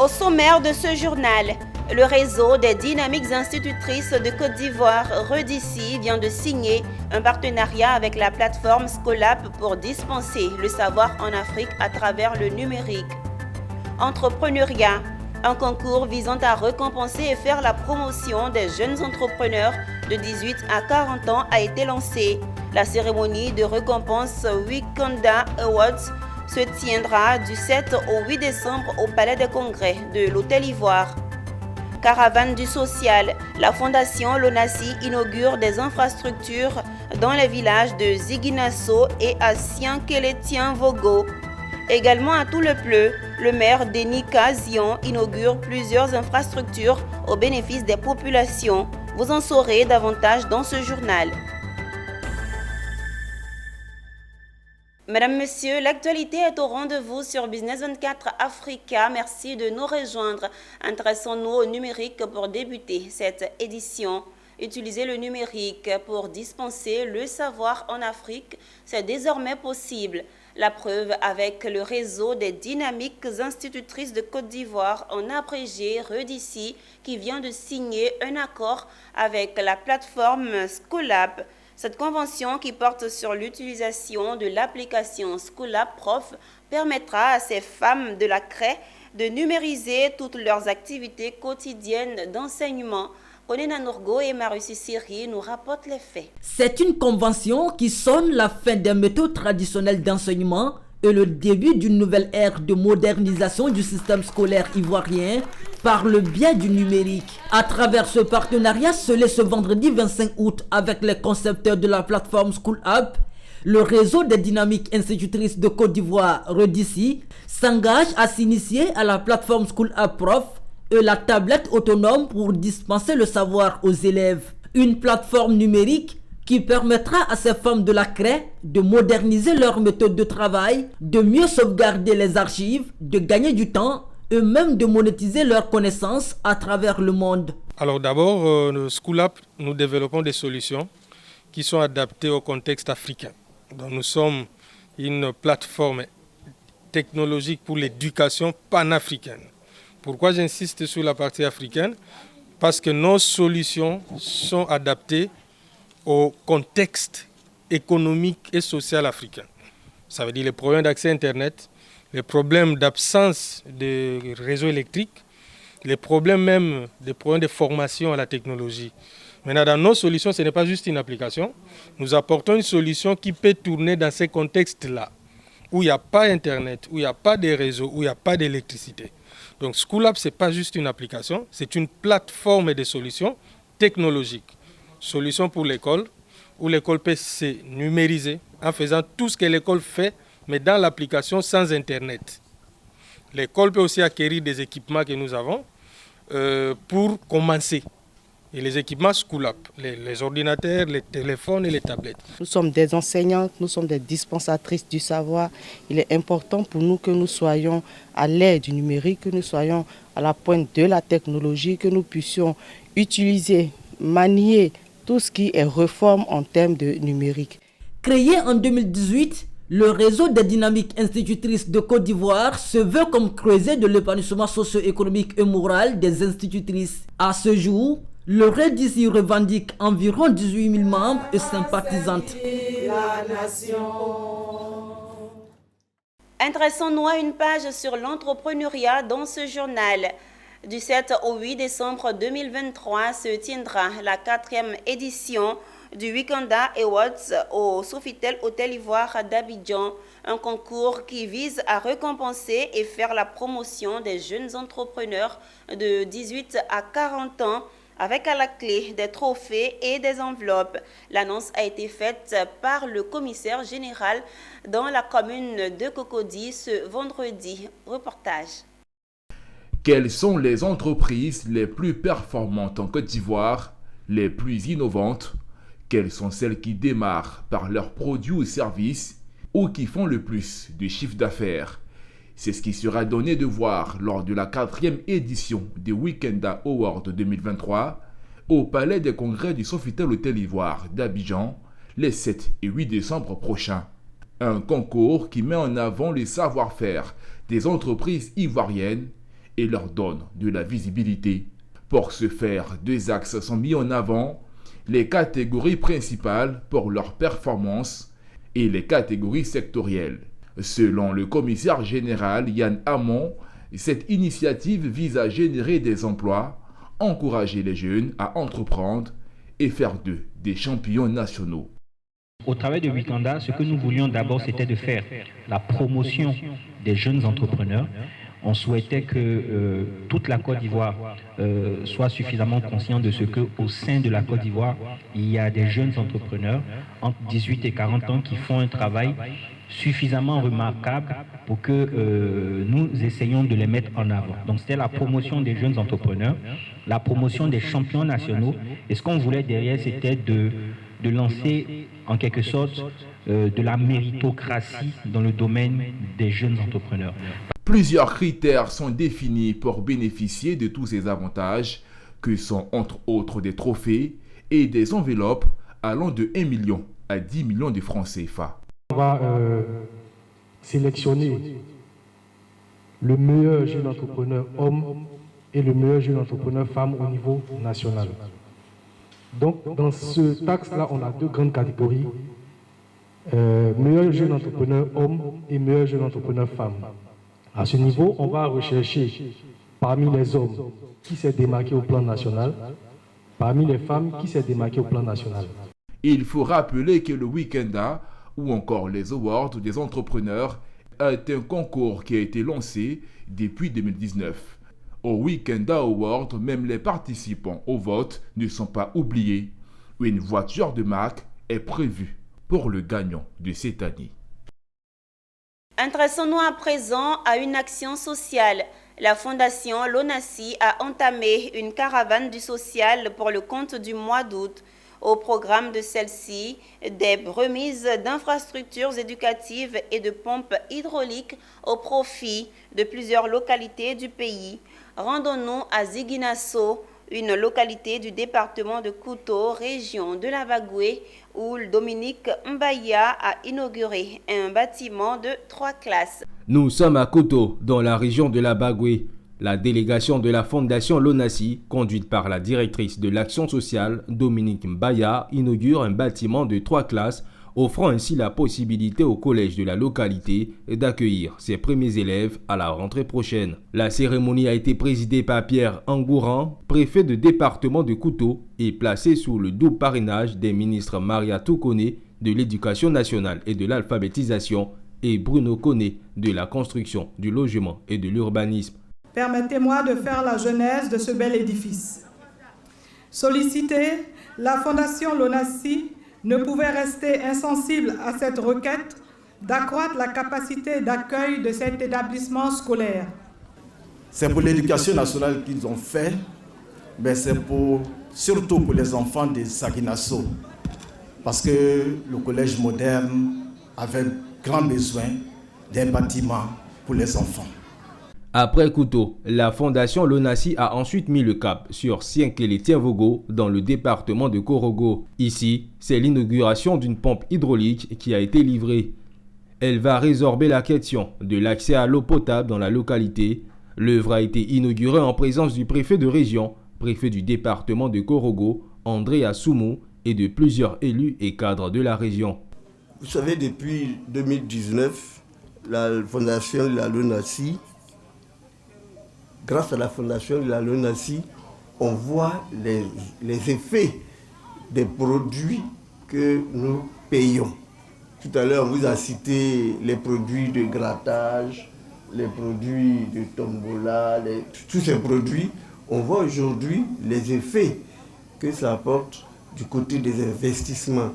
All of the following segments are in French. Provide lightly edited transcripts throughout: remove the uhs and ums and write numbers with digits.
Au sommaire de ce journal, le réseau des dynamiques institutrices de Côte d'Ivoire, REDICI, vient de signer un partenariat avec la plateforme Scolap pour dispenser le savoir en Afrique à travers le numérique. Entrepreneuriat, un concours visant à récompenser et faire la promotion des jeunes entrepreneurs de 18 à 40 ans a été lancé. La cérémonie de récompense Wikanda Awards se tiendra du 7 au 8 décembre au Palais des Congrès de l'Hôtel Ivoire. Caravane du social, la fondation Lonasi inaugure des infrastructures dans les villages de Ziguinasso et à Siankeletien-Vogo. Également à Tout-le-Pleu, le maire Denika Zion inaugure plusieurs infrastructures au bénéfice des populations. Vous en saurez davantage dans ce journal. Mesdames, Messieurs, l'actualité est au rendez-vous sur Business 24 Africa. Merci de nous rejoindre. Intéressons-nous au numérique pour débuter cette édition. Utiliser le numérique pour dispenser le savoir en Afrique, c'est désormais possible. La preuve avec le réseau des dynamiques institutrices de Côte d'Ivoire en abrégé REDICI qui vient de signer un accord avec la plateforme Scolap. Cette convention qui porte sur l'utilisation de l'application Scolap Prof permettra à ces femmes de la CRE de numériser toutes leurs activités quotidiennes d'enseignement. Onena Nourgo et Marussi Siri nous rapportent les faits. C'est une convention qui sonne la fin des méthodes traditionnelles d'enseignement et le début d'une nouvelle ère de modernisation du système scolaire ivoirien par le biais du numérique. À travers ce partenariat scellé ce vendredi 25 août avec les concepteurs de la plateforme Scolap, le réseau des dynamiques institutrices de Côte d'Ivoire, REDICI, s'engage à s'initier à la plateforme Scolap Prof et la tablette autonome pour dispenser le savoir aux élèves. Une plateforme numérique qui permettra à ces femmes de la CRE de moderniser leur méthode de travail, de mieux sauvegarder les archives, de gagner du temps et même de monétiser leurs connaissances à travers le monde. Alors d'abord, Scolap, nous développons des solutions qui sont adaptées au contexte africain. Donc, nous sommes une plateforme technologique pour l'éducation panafricaine. Pourquoi j'insiste sur la partie africaine? Parce que nos solutions sont adaptées au contexte économique et social africain. Ça veut dire les problèmes d'accès à Internet, les problèmes d'absence de réseau électrique, les problèmes même des problèmes de formation à la technologie. Maintenant, dans nos solutions, ce n'est pas juste une application. Nous apportons une solution qui peut tourner dans ces contextes-là, où il n'y a pas Internet, où il n'y a pas de réseau, où il n'y a pas d'électricité. Donc Scolap, ce n'est pas juste une application, c'est une plateforme de solutions technologiques. Solution pour l'école, où l'école peut se numériser en faisant tout ce que l'école fait, mais dans l'application sans Internet. L'école peut aussi acquérir des équipements que nous avons pour commencer. Et les équipements Scolap, les ordinateurs, les téléphones et les tablettes. Nous sommes des enseignantes, nous sommes des dispensatrices du savoir. Il est important pour nous que nous soyons à l'ère du numérique, que nous soyons à la pointe de la technologie, que nous puissions utiliser, manier tout ce qui est réforme en termes de numérique. Créé en 2018, le réseau des dynamiques institutrices de Côte d'Ivoire se veut comme creuset de l'épanouissement socio-économique et moral des institutrices. À ce jour, le REDICI revendique environ 18 000 membres et sympathisantes. Intéressons-nous à une page sur l'entrepreneuriat dans ce journal. Du 7 au 8 décembre 2023 se tiendra la 4e édition du Wikanda Awards au Sofitel Hôtel Ivoire d'Abidjan, un concours qui vise à récompenser et faire la promotion des jeunes entrepreneurs de 18 à 40 ans avec à la clé des trophées et des enveloppes. L'annonce a été faite par le commissaire général dans la commune de Cocody ce vendredi. Reportage. Quelles sont les entreprises les plus performantes en Côte d'Ivoire, les plus innovantes? Quelles sont celles qui démarrent par leurs produits ou services ou qui font le plus de chiffre d'affaires? C'est ce qui sera donné de voir lors de la 4e édition des Wikanda Awards 2023 au Palais des Congrès du Sofitel Hôtel Ivoire d'Abidjan les 7 et 8 décembre prochains. Un concours qui met en avant le savoir-faire des entreprises ivoiriennes et leur donne de la visibilité. Pour ce faire, 2 axes sont mis en avant, les catégories principales pour leur performance et les catégories sectorielles. Selon le commissaire général Yann Hamon, cette initiative vise à générer des emplois, encourager les jeunes à entreprendre et faire d'eux des champions nationaux. Au travers de Wikanda, ce que nous voulions d'abord, c'était de faire la promotion des jeunes entrepreneurs. On souhaitait que toute la Côte d'Ivoire soit suffisamment consciente de ce qu'au sein de la Côte d'Ivoire, il y a des jeunes entrepreneurs entre 18 et 40 ans qui font un travail suffisamment remarquable pour que nous essayions de les mettre en avant. Donc c'était la promotion des jeunes entrepreneurs, la promotion des champions nationaux. Et ce qu'on voulait derrière, c'était de lancer en quelque sorte de la méritocratie dans le domaine des jeunes entrepreneurs. Plusieurs critères sont définis pour bénéficier de tous ces avantages, que sont entre autres des trophées et des enveloppes allant de 1 million à 10 millions de francs CFA. On va sélectionner le meilleur jeune entrepreneur homme et le meilleur jeune entrepreneur femme au niveau national. Donc, dans ce axe-là, on a 2 grandes catégories. Meilleur jeune entrepreneur homme et meilleur jeune entrepreneur femme. À ce niveau, on va rechercher parmi les hommes qui s'est démarqué au plan national, parmi les femmes qui s'est démarqué au plan national. Il faut rappeler que le Wikanda, ou encore les Awards des entrepreneurs, est un concours qui a été lancé depuis 2019. Au Wikanda Award, même les participants au vote ne sont pas oubliés. Une voiture de marque est prévue pour le gagnant de cette année. Intéressons-nous à présent à une action sociale. La Fondation Lonasi a entamé une caravane du social pour le compte du mois d'août. Au programme de celle-ci, des remises d'infrastructures éducatives et de pompes hydrauliques au profit de plusieurs localités du pays. Rendons-nous à Ziguinchor, une localité du département de Kouto, région de la Bagoué, où Dominique Mbaya a inauguré un bâtiment de 3 classes. Nous sommes à Kouto, dans la région de la Bagoué. La délégation de la Fondation Lonasi, conduite par la directrice de l'action sociale, Dominique Mbaya, inaugure un bâtiment de 3 classes, offrant ainsi la possibilité au collège de la localité d'accueillir ses premiers élèves à la rentrée prochaine. La cérémonie a été présidée par Pierre Angouran, préfet de département de Kouto, et placée sous le double parrainage des ministres Maria Toukone de l'Éducation nationale et de l'alphabétisation et Bruno Koné de la construction, du logement et de l'urbanisme. Permettez-moi de faire la genèse de ce bel édifice. Solliciter la Fondation Lonasi ne pouvait rester insensible à cette requête d'accroître la capacité d'accueil de cet établissement scolaire. C'est pour l'éducation nationale qu'ils ont fait, mais c'est surtout pour les enfants de Ziguinchor. Parce que le collège moderne avait grand besoin d'un bâtiment pour les enfants. Après Kouto, la Fondation Lonasi a ensuite mis le cap sur Sienkeletiavogo dans le département de Korogo. Ici, c'est l'inauguration d'une pompe hydraulique qui a été livrée. Elle va résorber la question de l'accès à l'eau potable dans la localité. L'œuvre a été inaugurée en présence du préfet de région, préfet du département de Korogo, André Assoumou, et de plusieurs élus et cadres de la région. Vous savez, depuis 2019, la Fondation Lonasi, grâce à la Fondation Lonasi, on voit les effets des produits que nous payons. Tout à l'heure, on vous a cité les produits de grattage, les produits de tombola, tous ces produits. On voit aujourd'hui les effets que ça apporte du côté des investissements.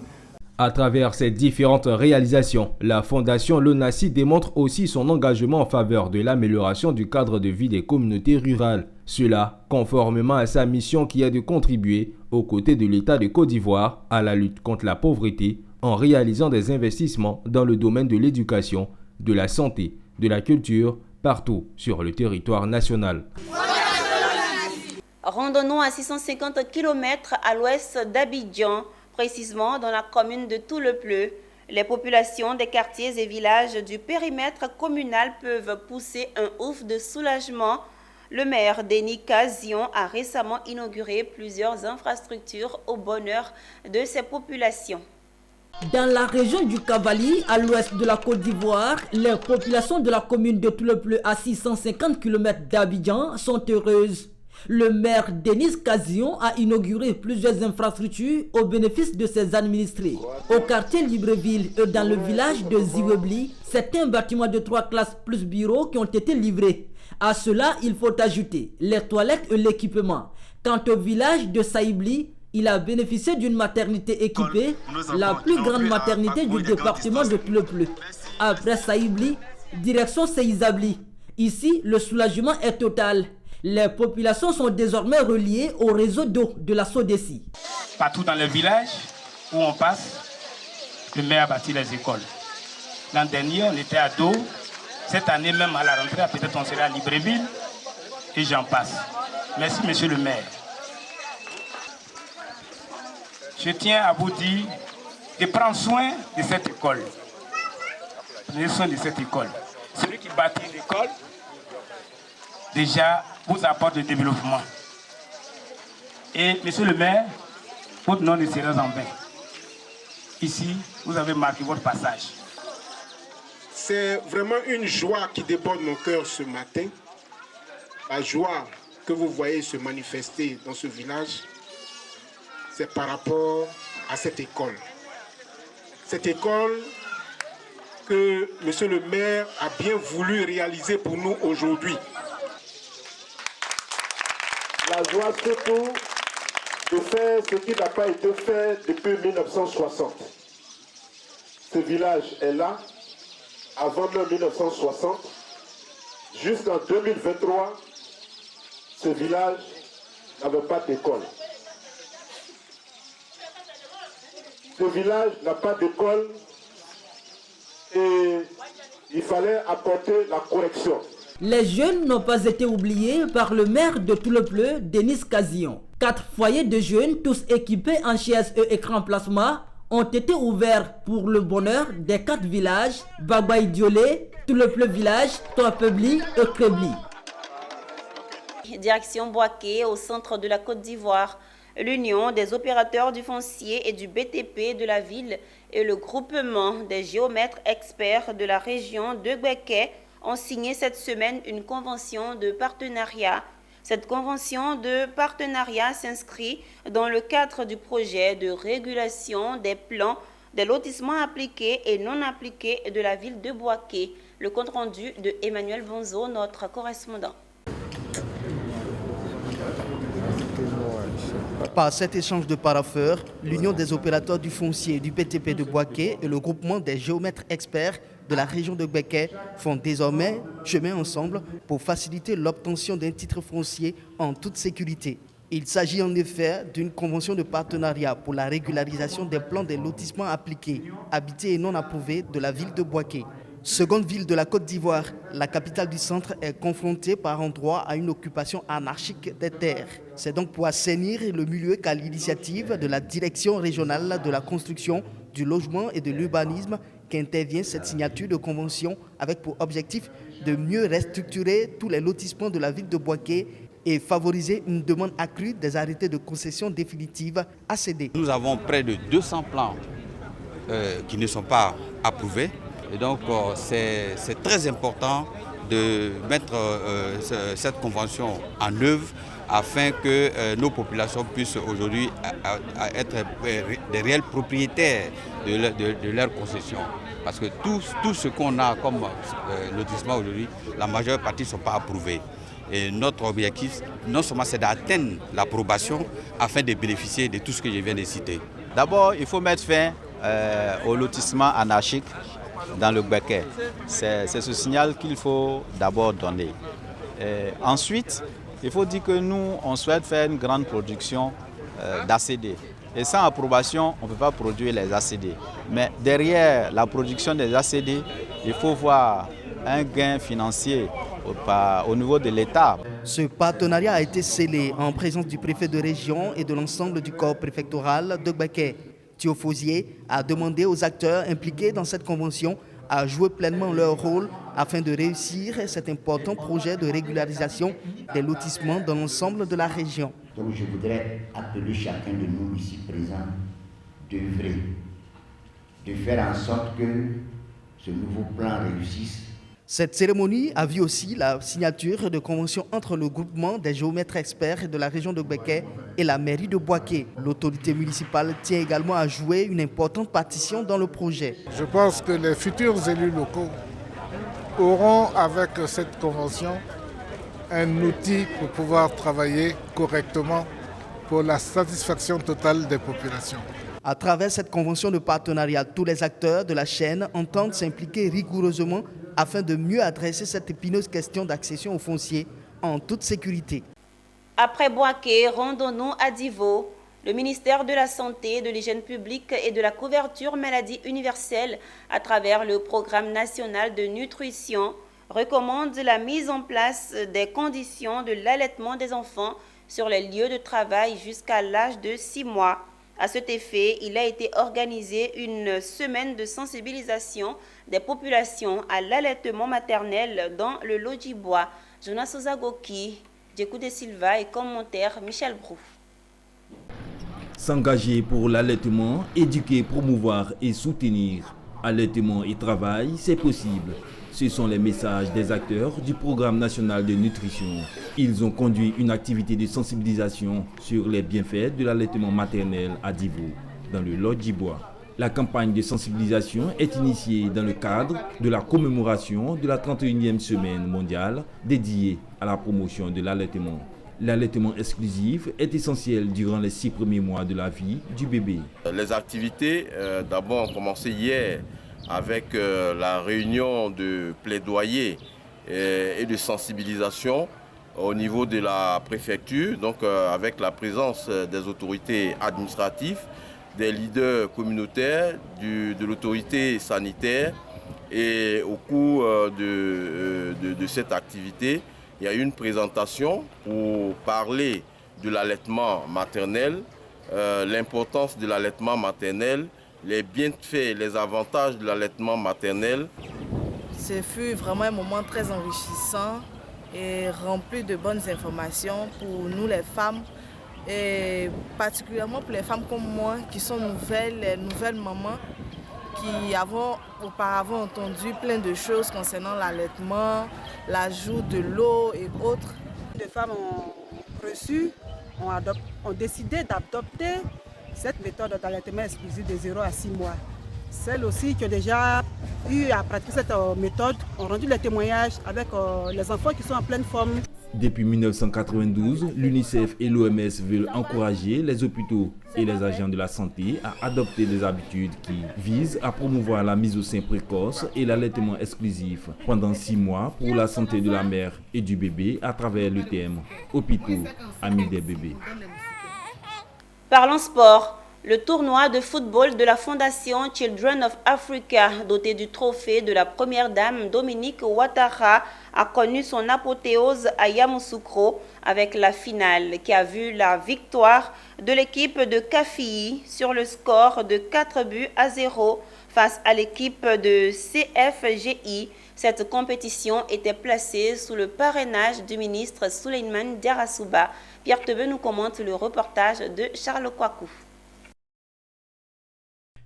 À travers ces différentes réalisations, la Fondation Lonasi démontre aussi son engagement en faveur de l'amélioration du cadre de vie des communautés rurales. Cela, conformément à sa mission qui est de contribuer, aux côtés de l'État de Côte d'Ivoire, à la lutte contre la pauvreté, en réalisant des investissements dans le domaine de l'éducation, de la santé, de la culture, partout sur le territoire national. Rendons-nous à 650 km à l'ouest d'Abidjan, précisément dans la commune de Tout-le-Pleu. Les populations des quartiers et villages du périmètre communal peuvent pousser un ouf de soulagement. Le maire Denis Kazion a récemment inauguré plusieurs infrastructures au bonheur de ses populations. Dans la région du Cavali, à l'ouest de la Côte d'Ivoire, les populations de la commune de Toulepleu à 650 km d'Abidjan sont heureuses. Le maire Denis Kazion a inauguré plusieurs infrastructures au bénéfice de ses administrés. Au quartier Libreville et dans le village de Ziwebli, c'est un bâtiment de 3 classes plus bureaux qui ont été livrés. À cela, il faut ajouter les toilettes et l'équipement. Quant au village de Saïbli, il a bénéficié d'une maternité équipée, la plus grande maternité du département de Toulepleu. Après Saïbli, direction Seizabli. Ici, le soulagement est total. Les populations sont désormais reliées au réseau d'eau de la Sodeci. Partout dans le village où on passe, le maire a bâti les écoles. L'an dernier, on était à Do. Cette année, même à la rentrée, peut-être on sera à Libreville. Et j'en passe. Merci, monsieur le maire. Je tiens à vous dire de prendre soin de cette école. Prenez soin de cette école. Celui qui bâtit l'école, déjà, vous apporte le développement. Et, monsieur le maire, votre nom ne sera en vain. Ici, vous avez marqué votre passage. C'est vraiment une joie qui déborde mon cœur ce matin. La joie que vous voyez se manifester dans ce village, c'est par rapport à cette école. Cette école que monsieur le maire a bien voulu réaliser pour nous aujourd'hui. La joie surtout de faire ce qui n'a pas été fait depuis 1960. Ce village est là, avant 1960. Jusqu'en 2023, ce village n'avait pas d'école. Ce village n'a pas d'école et il fallait apporter la correction. Les jeunes n'ont pas été oubliés par le maire de Toulepleu, Denis Kazion. 4 foyers de jeunes, tous équipés en chaises et écran plasma, ont été ouverts pour le bonheur des 4 villages, Bagbaïdiolé, Toulepleu village, Toapebli et Krebli. Direction Boaké, au centre de la Côte d'Ivoire. L'Union des opérateurs du foncier et du BTP de la ville et le groupement des géomètres experts de la région de Gbeke ont signé cette semaine une convention de partenariat. Cette convention de partenariat s'inscrit dans le cadre du projet de régulation des plans des lotissements appliqués et non appliqués de la ville de Boaké. Le compte-rendu de Emmanuel Bonzo, notre correspondant. Par cet échange de parapheurs, l'Union des opérateurs du foncier et du BTP de Boaké et le groupement des géomètres experts de la région de Gbeke font désormais chemin ensemble pour faciliter l'obtention d'un titre foncier en toute sécurité. Il s'agit en effet d'une convention de partenariat pour la régularisation des plans des lotissements appliqués, habités et non approuvés de la ville de Boaké. Seconde ville de la Côte d'Ivoire, la capitale du centre est confrontée par endroits à une occupation anarchique des terres. C'est donc pour assainir le milieu qu'à l'initiative de la Direction régionale de la construction, du logement et de l'urbanisme qu'intervient cette signature de convention avec pour objectif de mieux restructurer tous les lotissements de la ville de Boaké et favoriser une demande accrue des arrêtés de concession définitive à céder. Nous avons près de 200 plans qui ne sont pas approuvés. Et donc, c'est très important de mettre cette convention en œuvre afin que nos populations puissent aujourd'hui être des réels propriétaires de leurs concessions. Parce que tout ce qu'on a comme lotissement aujourd'hui, la majeure partie ne sont pas approuvés. Et notre objectif, non seulement c'est d'atteindre l'approbation afin de bénéficier de tout ce que je viens de citer. D'abord, il faut mettre fin au lotissement anarchique dans le Gbeke. C'est ce signal qu'il faut d'abord donner. Ensuite, il faut dire que nous, on souhaite faire une grande production d'ACD. Et sans approbation, on ne peut pas produire les ACD. Mais derrière la production des ACD, il faut voir un gain financier au niveau de l'État. Ce partenariat a été scellé en présence du préfet de région et de l'ensemble du corps préfectoral de Gbeke. Théo Fosier a demandé aux acteurs impliqués dans cette convention à jouer pleinement leur rôle afin de réussir cet important projet de régularisation des lotissements dans l'ensemble de la région. Donc je voudrais appeler chacun de nous ici présents d'œuvrer, de faire en sorte que ce nouveau plan réussisse. Cette cérémonie a vu aussi la signature de conventions entre le groupement des géomètres experts de la région de Gbeke et la mairie de Bouaké. L'autorité municipale tient également à jouer une importante partition dans le projet. Je pense que les futurs élus locaux auront avec cette convention un outil pour pouvoir travailler correctement pour la satisfaction totale des populations. À travers cette convention de partenariat, tous les acteurs de la chaîne entendent s'impliquer rigoureusement afin de mieux adresser cette épineuse question d'accession au foncier en toute sécurité. Après Bouaké, rendons-nous à Divo. Le ministère de la Santé, de l'Hygiène publique et de la couverture maladie universelle, à travers le programme national de nutrition, recommande la mise en place des conditions de l'allaitement des enfants sur les lieux de travail jusqu'à l'âge de 6 mois. À cet effet, il a été organisé une semaine de sensibilisation des populations à l'allaitement maternel dans le Lodjibois. Jonas Ozagoki, Djekou de Silva et commentaire Michel Brou. S'engager pour l'allaitement, éduquer, promouvoir et soutenir. Allaitement et travail, c'est possible. Ce sont les messages des acteurs du programme national de nutrition. Ils ont conduit une activité de sensibilisation sur les bienfaits de l'allaitement maternel à Divo, dans le Lodjibois. La campagne de sensibilisation est initiée dans le cadre de la commémoration de la 31e semaine mondiale dédiée à la promotion de l'allaitement. L'allaitement exclusif est essentiel durant les 6 premiers mois de la vie du bébé. Les activités d'abord ont commencé hier avec la réunion de plaidoyer et de sensibilisation au niveau de la préfecture, donc avec la présence des autorités administratives, des leaders communautaires, de l'autorité sanitaire. Et au cours de cette activité, il y a eu une présentation pour parler de l'allaitement maternel, l'importance de l'allaitement maternel, les bienfaits, les avantages de l'allaitement maternel. Ce fut vraiment un moment très enrichissant et rempli de bonnes informations pour nous les femmes, et particulièrement pour les femmes comme moi qui sont nouvelles mamans, qui avons auparavant entendu plein de choses concernant l'allaitement, l'ajout de l'eau et autres. Les femmes ont décidé d'adopter cette méthode d'allaitement exclusif de 0 à 6 mois. Celles aussi qui ont déjà eu à pratiquer cette méthode ont rendu les témoignages avec les enfants qui sont en pleine forme. Depuis 1992, l'UNICEF et l'OMS veulent encourager les hôpitaux et les agents de la santé à adopter des habitudes qui visent à promouvoir la mise au sein précoce et l'allaitement exclusif pendant 6 mois pour la santé de la mère et du bébé à travers le thème « Hôpitaux, amis des bébés ». Parlons sport. Le tournoi de football de la Fondation Children of Africa, doté du trophée de la première dame Dominique Ouattara, a connu son apothéose à Yamoussoukro avec la finale qui a vu la victoire de l'équipe de Kafi sur le score de 4-0 face à l'équipe de CFGI. Cette compétition était placée sous le parrainage du ministre Souleymane Diarra-Souba. Pierre Tebe nous commente le reportage de Charles Kouakou.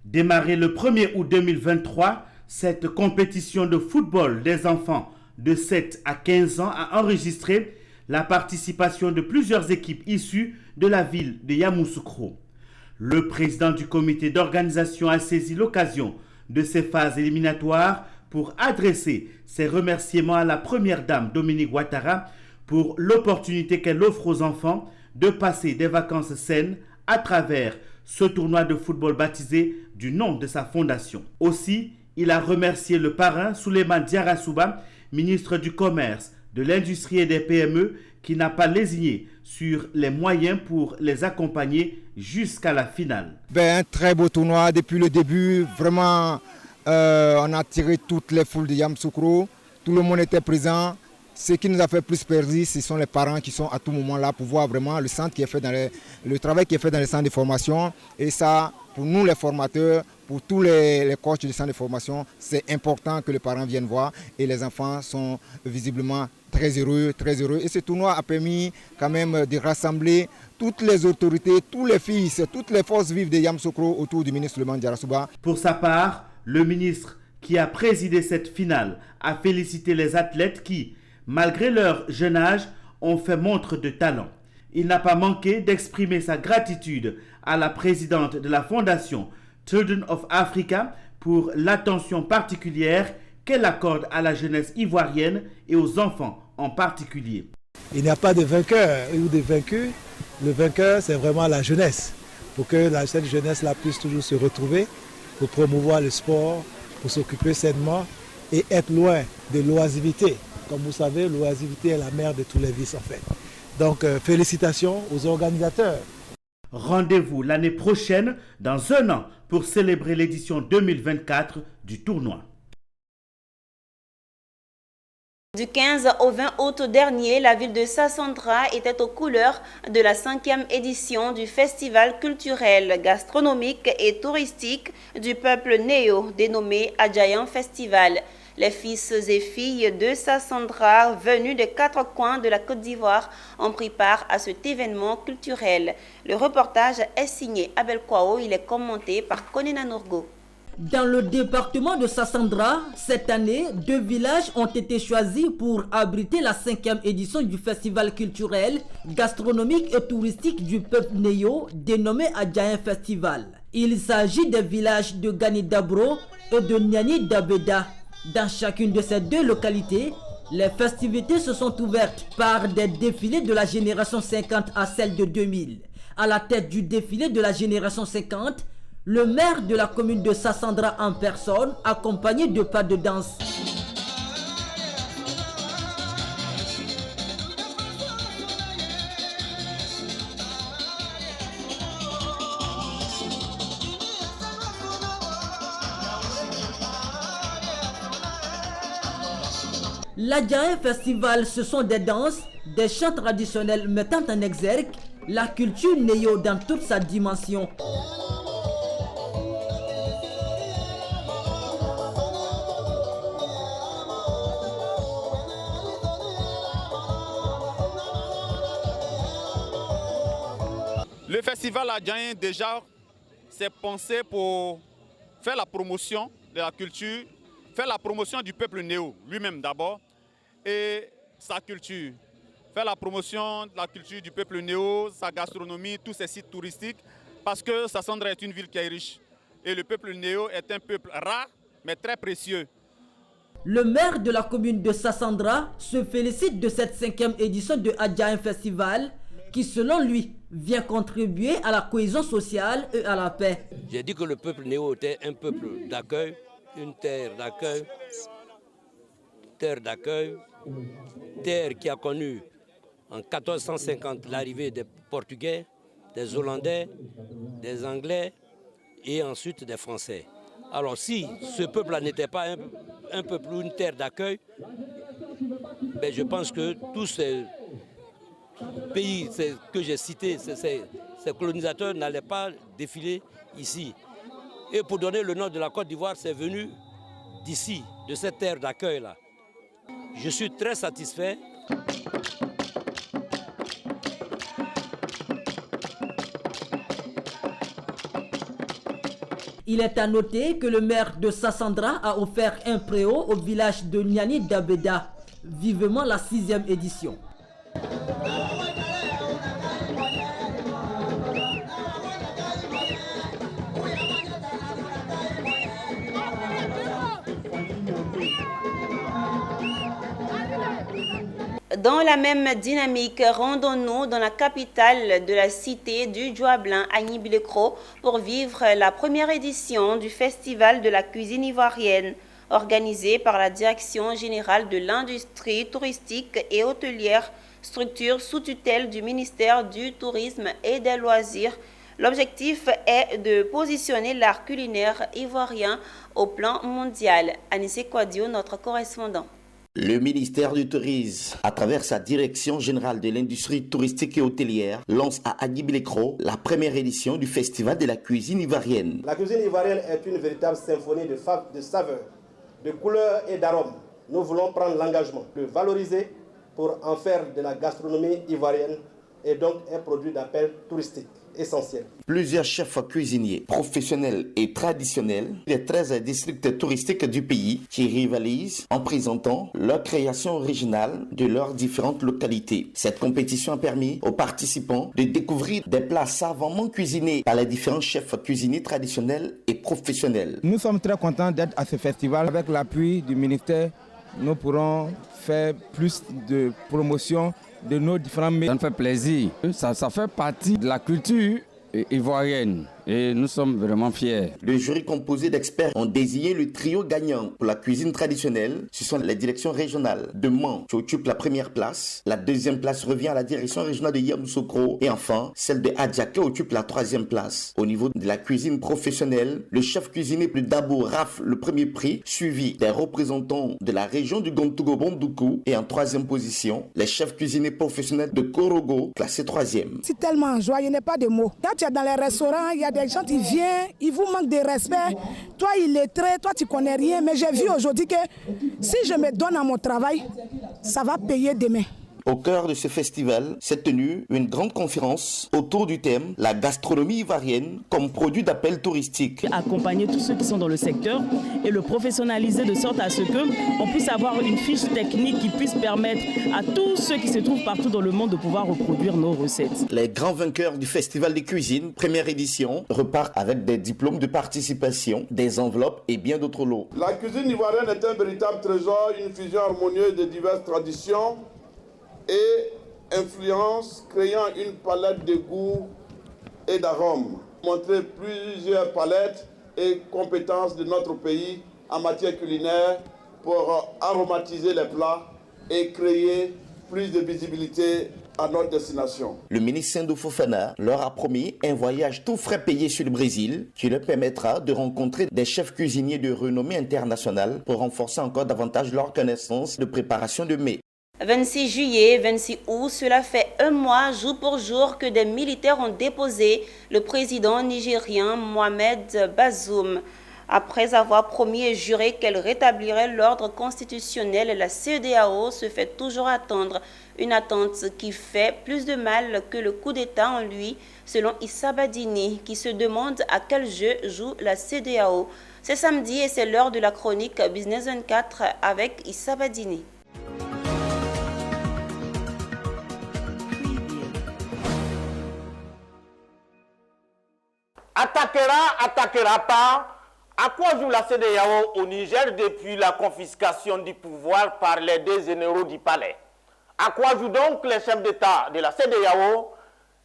Démarrée le 1er août 2023, cette compétition de football des enfants de 7 à 15 ans a enregistré la participation de plusieurs équipes issues de la ville de Yamoussoukro. Le président du comité d'organisation a saisi l'occasion de ces phases éliminatoires pour adresser ses remerciements à la première dame Dominique Ouattara pour l'opportunité qu'elle offre aux enfants de passer des vacances saines à travers ce tournoi de football baptisé du nom de sa fondation. Aussi, il a remercié le parrain Souleymane Diarra-Souba, ministre du Commerce, de l'Industrie et des PME, qui n'a pas lésiné sur les moyens pour les accompagner jusqu'à la finale. Un très beau tournoi depuis le début. Vraiment, on a attiré toutes les foules de Yamoussoukro. Tout le monde était présent. Ce qui nous a fait plus plaisir, ce sont les parents qui sont à tout moment là pour voir vraiment le centre qui est fait le travail qui est fait dans les centres de formation. Et ça, pour nous les formateurs, pour tous les coachs du centre de formation. C'est important que les parents viennent voir et les enfants sont visiblement très heureux. Et ce tournoi a permis quand même de rassembler toutes les autorités, tous les fils, toutes les forces vives de Yamoussoukro autour du ministre Souleymane Diarra. Pour sa part, le ministre qui a présidé cette finale a félicité les athlètes qui, malgré leur jeune âge, ont fait montre de talent. Il n'a pas manqué d'exprimer sa gratitude à la présidente de la fondation Children of Africa pour l'attention particulière qu'elle accorde à la jeunesse ivoirienne et aux enfants en particulier. Il n'y a pas de vainqueur ou de vaincu. Le vainqueur, c'est vraiment la jeunesse. Pour que cette jeunesse-là puisse toujours se retrouver, pour promouvoir le sport, pour s'occuper sainement et être loin de l'oisiveté. Comme vous savez, l'oisiveté est la mère de tous les vices en fait. Donc félicitations aux organisateurs. Rendez-vous l'année prochaine, dans un an, pour célébrer l'édition 2024 du tournoi. Du 15 au 20 août dernier, la ville de Sassandra était aux couleurs de la 5e édition du festival culturel, gastronomique et touristique du peuple néo, dénommé Adjayan Festival. Les fils et filles de Sassandra, venus des 4 coins de la Côte d'Ivoire, ont pris part à cet événement culturel. Le reportage est signé Abel Kwao, il est commenté par Konena Nourgo. Dans le département de Sassandra, cette année, 2 villages ont été choisis pour abriter la 5e édition du festival culturel, gastronomique et touristique du peuple néo, dénommé Adjayan Festival. Il s'agit des villages de Gani Dabro et de Niani Dabeda. Dans chacune de ces 2 localités, les festivités se sont ouvertes par des défilés de la génération 50 à celle de 2000. À la tête du défilé de la génération 50, le maire de la commune de Sassandra en personne, accompagné de pas de danse. L'Adjayan Festival, ce sont des danses, des chants traditionnels mettant en exergue la culture néo dans toute sa dimension. Le festival Adjayan, déjà, c'est pensé pour faire la promotion de la culture, faire la promotion du peuple néo, lui-même d'abord, et sa culture. Faire la promotion de la culture du peuple néo, sa gastronomie, tous ses sites touristiques, parce que Sassandra est une ville qui est riche. Et le peuple néo est un peuple rare, mais très précieux. Le maire de la commune de Sassandra se félicite de cette 5e édition de Adjayan Festival, qui selon lui vient contribuer à la cohésion sociale et à la paix. J'ai dit que le peuple néo était un peuple d'accueil, une terre d'accueil, terre qui a connu en 1450 l'arrivée des Portugais, des Hollandais, des Anglais et ensuite des Français. Alors si ce peuple-là n'était pas un peuple ou une terre d'accueil, ben je pense que tous ces pays que j'ai cités, ces colonisateurs n'allaient pas défiler ici. Et pour donner le nom de la Côte d'Ivoire, c'est venu d'ici, de cette terre d'accueil-là. Je suis très satisfait. Il est à noter que le maire de Sassandra a offert un préau au village de Niani Dabeda, vivement la 6e édition. Dans la même dynamique, rendons-nous dans la capitale de la cité du Djoua-Blanc à Nibilekro pour vivre la première édition du Festival de la cuisine ivoirienne, organisé par la Direction générale de l'industrie touristique et hôtelière, structure sous tutelle du ministère du Tourisme et des Loisirs. L'objectif est de positionner l'art culinaire ivoirien au plan mondial. Anissé Kouadio, notre correspondant. Le ministère du Tourisme, à travers sa direction générale de l'industrie touristique et hôtelière, lance à Agnibilekro la première édition du Festival de la cuisine ivoirienne. La cuisine ivoirienne est une véritable symphonie de saveurs, de couleurs et d'arômes. Nous voulons prendre l'engagement de valoriser pour en faire de la gastronomie ivoirienne et donc un produit d'appel touristique essentiel. Plusieurs chefs cuisiniers professionnels et traditionnels des 13 districts touristiques du pays qui rivalisent en présentant leur création originale de leurs différentes localités. Cette compétition a permis aux participants de découvrir des plats savamment cuisinés par les différents chefs cuisiniers traditionnels et professionnels. Nous sommes très contents d'être à ce festival. Avec l'appui du ministère, nous pourrons faire plus de promotion de nos différents métiers. Ça nous fait plaisir. Ça fait partie de la culture ivoirienne et nous sommes vraiment fiers. Le jury composé d'experts ont désigné le trio gagnant pour la cuisine traditionnelle. Ce sont les directions régionales de Mans qui occupent la première place. La deuxième place revient à la direction régionale de Yamoussoukro et enfin celle de Adjaka occupe la troisième place. Au niveau de la cuisine professionnelle, le chef cuisinier plus Dabo rafle le premier prix, suivi des représentants de la région du Gontougo-Bondoukou et en troisième position, les chefs cuisiniers professionnels de Korogo, classés troisième. C'est tellement joyeux, il n'y a pas de mots. Quand tu es dans les restaurants, il y a des gens qui viennent, ils vous manquent de respect. Toi, il est très, toi, tu connais rien. Mais j'ai vu aujourd'hui que si je me donne à mon travail, ça va payer demain. Au cœur de ce festival s'est tenue une grande conférence autour du thème « La gastronomie ivoirienne comme produit d'appel touristique ». Accompagner tous ceux qui sont dans le secteur et le professionnaliser de sorte à ce qu'on puisse avoir une fiche technique qui puisse permettre à tous ceux qui se trouvent partout dans le monde de pouvoir reproduire nos recettes. Les grands vainqueurs du Festival des cuisines, première édition, repartent avec des diplômes de participation, des enveloppes et bien d'autres lots. La cuisine ivoirienne est un véritable trésor, une fusion harmonieuse de diverses traditions et influences, créant une palette de goûts et d'arômes. Montrer plusieurs palettes et compétences de notre pays en matière culinaire pour aromatiser les plats et créer plus de visibilité à notre destination. Le ministre Sindou Fofana leur a promis un voyage tout frais payé sur le Brésil qui leur permettra de rencontrer des chefs cuisiniers de renommée internationale pour renforcer encore davantage leur connaissance de préparation de mets. 26 juillet, 26 août, cela fait un mois jour pour jour que des militaires ont déposé le président nigérien Mohamed Bazoum. Après avoir promis et juré qu'elle rétablirait l'ordre constitutionnel, la CEDEAO se fait toujours attendre. Une attente qui fait plus de mal que le coup d'État en lui, selon Issa Badini, qui se demande à quel jeu joue la CEDEAO. C'est samedi et c'est l'heure de la chronique Business 24 avec Issa Badini. Attaquera pas. À quoi joue la CEDEAO au Niger depuis la confiscation du pouvoir par les deux généraux du palais? À quoi jouent donc les chefs d'État de la CEDEAO?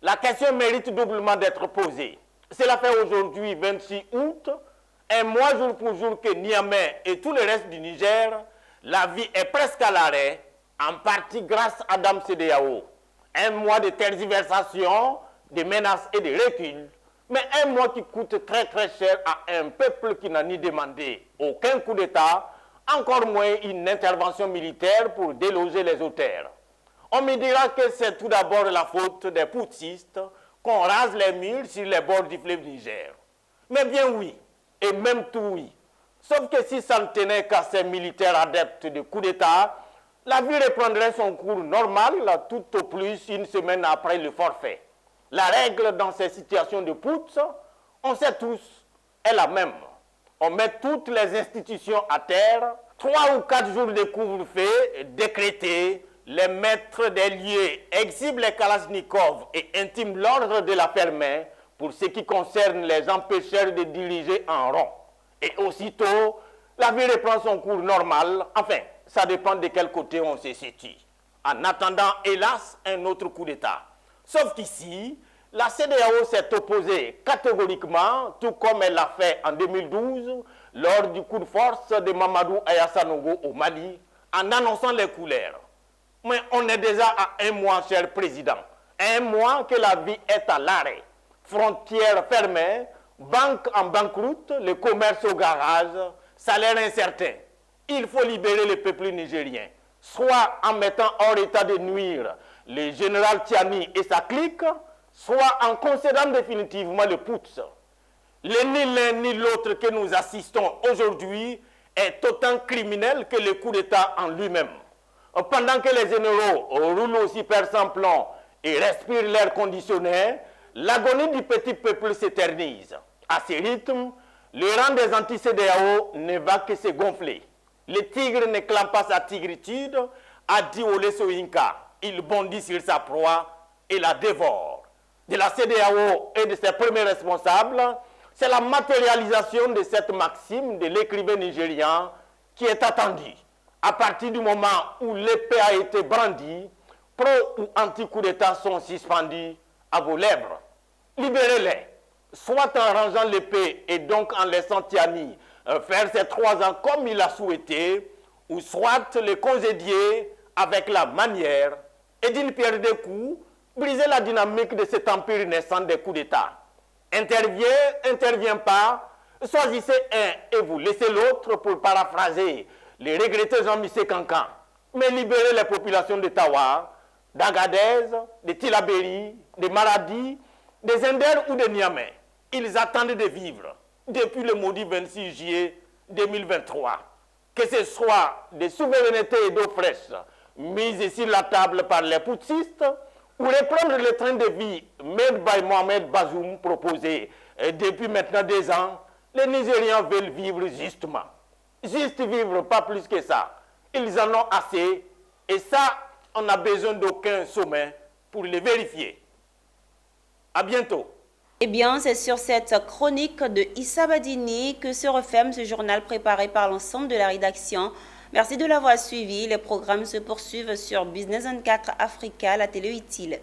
La question mérite doublement d'être posée. Cela fait aujourd'hui 26 août, un mois jour pour jour que Niamey et tout le reste du Niger, la vie est presque à l'arrêt, en partie grâce à Dame CEDEAO. Un mois de tergiversation, de menaces et de reculs. Mais un mois qui coûte très très cher à un peuple qui n'a ni demandé aucun coup d'État, encore moins une intervention militaire pour déloger les auteurs. On me dira que c'est tout d'abord la faute des putschistes qu'on rase les murs sur les bords du fleuve Niger. Mais bien oui, et même tout oui. Sauf que si ça ne tenait qu'à ces militaires adeptes de coup d'État, la vie reprendrait son cours normal, tout au plus une semaine après le forfait. La règle dans ces situations de putsch, on sait tous, est la même. On met toutes les institutions à terre, 3 ou 4 jours de couvre-feu décrétés, les maîtres des lieux exhibent les Kalachnikov et intiment l'ordre de la fermer pour ce qui concerne les empêcheurs de diriger en rond. Et aussitôt, la vie reprend son cours normal, enfin, ça dépend de quel côté on se situe. En attendant, hélas, un autre coup d'État. Sauf qu'ici, la CEDEAO s'est opposée catégoriquement, tout comme elle l'a fait en 2012, lors du coup de force de Mamadou Aya Sanogo au Mali, en annonçant les couleurs. Mais on est déjà à un mois, cher président. Un mois que la vie est à l'arrêt. Frontières fermées, banques en banqueroute, le commerce au garage, salaire incertain. Il faut libérer le peuple nigérien. soit en mettant hors état de nuire le général Tiani et sa clique, soit en concédant définitivement le putsch. Ni l'un ni l'autre que nous assistons aujourd'hui est autant criminel que le coup d'État en lui-même. Pendant que les généraux roulent aussi per sans plomb et respirent l'air conditionné, l'agonie du petit peuple s'éternise. À ce rythme, le rang des anti-CEDEAO ne va que se gonfler. Le tigre ne clame pas sa tigritude, a dit Ole Soyinka. Il bondit sur sa proie et la dévore. De la CEDEAO et de ses premiers responsables, c'est la matérialisation de cette maxime de l'écrivain nigérian qui est attendue. À partir du moment où l'épée a été brandie, pro ou anti-coup d'État sont suspendus à vos lèvres. Libérez-les, soit en rangeant l'épée et donc en laissant Tiani faire ses 3 ans comme il a souhaité, ou soit les congédier avec la manière et d'une pierre de coups, briser la dynamique de cet empire naissant des coups d'État. Intervient pas, choisissez un et vous laissez l'autre, pour paraphraser les regrettés Jean-Michel Cancan. Mais libérez les populations de Tawa, d'Agadez, de Tilaberi, de Maradi, des Inders ou de Niamey. Ils attendent de vivre depuis le maudit 26 juillet 2023. Que ce soit des souverainetés et d'eau fraîche mises sur la table par les putschistes, ou reprendre le train de vie made by Mohamed Bazoum proposé depuis maintenant 2 ans, les Nigériens veulent vivre justement. Juste vivre, pas plus que ça. Ils en ont assez et ça, on n'a besoin d'aucun sommet pour les vérifier. À bientôt. Eh bien, c'est sur cette chronique de Issa Badini que se referme ce journal préparé par l'ensemble de la rédaction. Merci de l'avoir suivi. Les programmes se poursuivent sur Business 24 Africa, la télé utile.